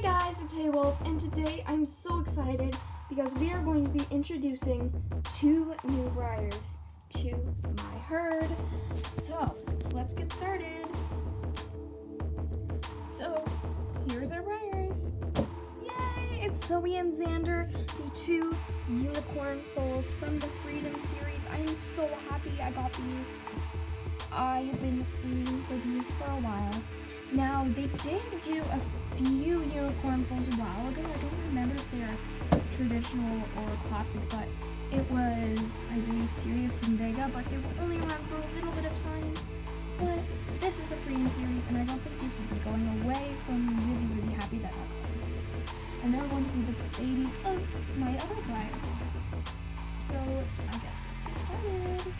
guys, it's Hey Wolf, and today I'm so excited because we are going to be introducing 2 new Breyers to my herd. So, let's get started. So, here's our Breyers. Yay! It's Zoe and Zander, the 2 unicorn foals from the Freedom series. I am so happy I got these. I've been waiting for these for a while. Now, they did do a few unicorn foals a while ago. I don't remember if they're traditional or classic, but it was, I believe, Sirius and Vega, but they were only around for a little bit of time. But this is a Freedom series, and I don't think these will be going away, so I'm really, really happy that I got these. And they're going to be the babies of my other Breyers. So, I guess let's get started.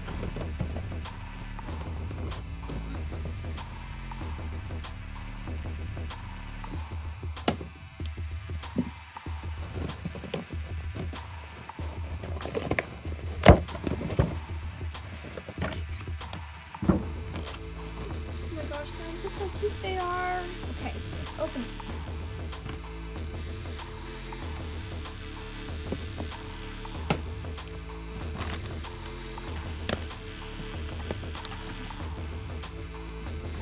Gosh, guys, look how cute they are. Okay, let's open it.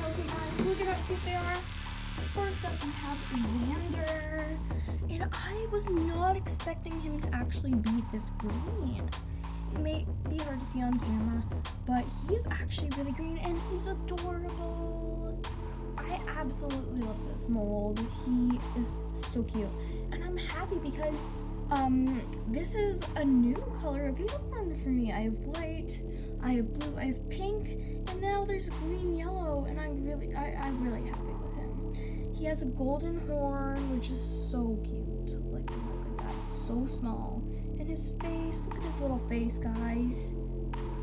Okay, guys, look at how cute they are. First up, we have Zander. And I was not expecting him to actually be this green. It may be hard to see on camera, but he's actually really green and he's adorable. I absolutely love this mold. He is so cute. And I'm happy because this is a new color of unicorn for me. I have white, I have blue, I have pink, and now there's green yellow, and I'm really happy with him. He has a golden horn, which is so cute. Like, look at that, it's so small. And his face, look at his little face, guys.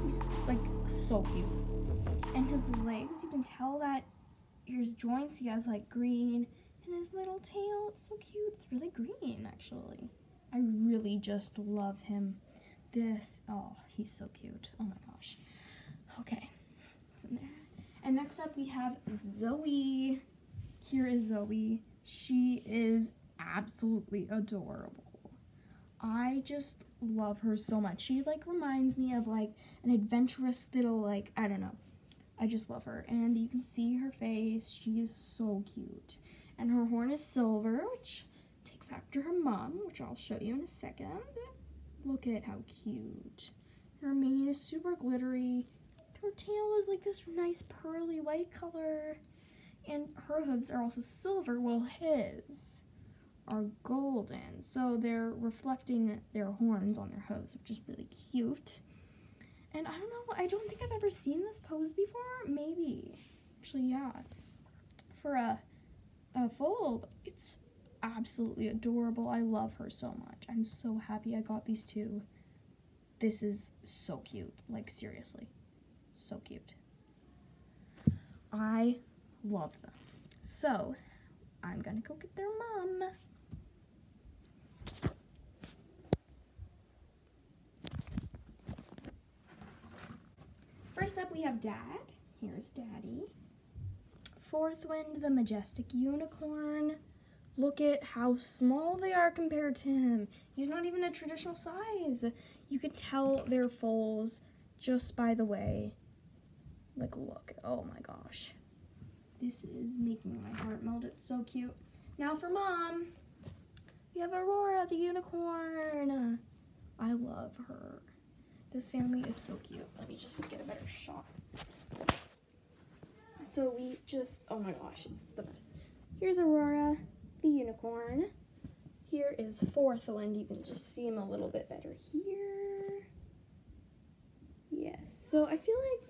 He's like so cute. And his legs, you can tell that his joints, he has like green. And his little tail, it's so cute. It's really green, actually. I really just love him. Oh, he's so cute. Oh my gosh. Okay. And next up we have Zoe. Here is Zoe. She is absolutely adorable. I just love her so much. She like reminds me of like an adventurous little, like, I don't know. I just love her. And you can see her face. She is so cute. And her horn is silver, which takes after her mom, which I'll show you in a second. Look at how cute. Her mane is super glittery. Her tail is like this nice pearly white color. And her hooves are also silver, while his are golden, so they're reflecting their horns on their hooves, which is really cute. And I don't know, I don't think I've ever seen this pose before. Maybe, actually, yeah, for a foal. It's absolutely adorable. I love her so much. I'm so happy I got these 2. This is so cute, like seriously, so cute. I love them. So I'm gonna go get their mom. First up, we have Dad. Here's Daddy. Fourth Wind, the majestic unicorn. Look at how small they are compared to him. He's not even a traditional size. You could tell they're foals just by the way. Like, look. Oh my gosh. This is making my heart melt. It's so cute. Now for Mom, we have Aurora, the unicorn. I love her. This family is so cute. Let me just get a better shot. So we just, oh my gosh, it's the best. Here's Aurora, the unicorn. Here is Fourth Wind. You can just see him a little bit better here. Yes, so I feel like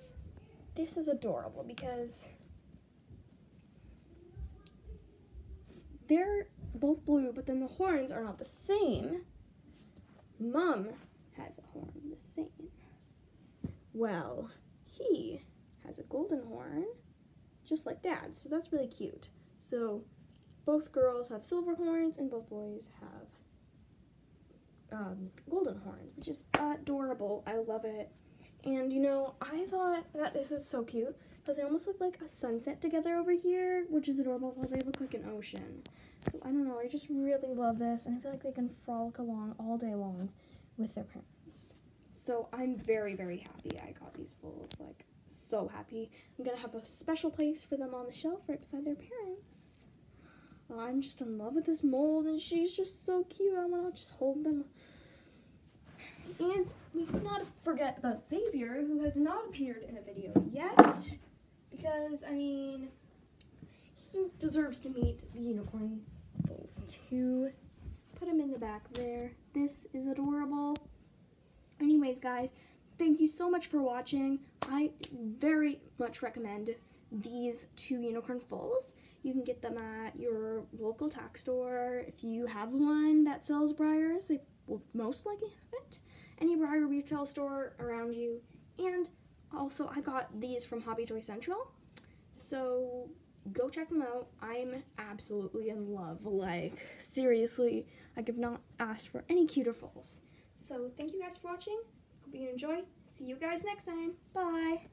this is adorable because they're both blue, but then the horns are not the same. Mom has a horn the same. Well, he has a golden horn, just like Dad, so that's really cute. So both girls have silver horns and both boys have golden horns, which is adorable. I love it. And you know, I thought that this is so cute because they almost look like a sunset together over here, which is adorable, while they look like an ocean. So I don't know, I just really love this, and I feel like they can frolic along all day long with their parents. So I'm very, very happy I got these foals, like so happy. I'm gonna have a special place for them on the shelf right beside their parents. I'm just in love with this mold, and she's just so cute. I wanna just hold them. And we cannot forget about Xavier, who has not appeared in a video yet, because, I mean, he deserves to meet the unicorn foals too. Put him in the back there. This is adorable. Anyways, guys, thank you so much for watching. I very much recommend these 2 unicorn foals. You can get them at your local tack store. If you have one that sells Breyers, they will most likely have it. Any Breyer retail store around you. And also, I got these from Hobby Toy Central. So go check them out. I'm absolutely in love. Like, seriously, I could not ask for any cuter foals. So thank you guys for watching. Hope you enjoy. See you guys next time. Bye.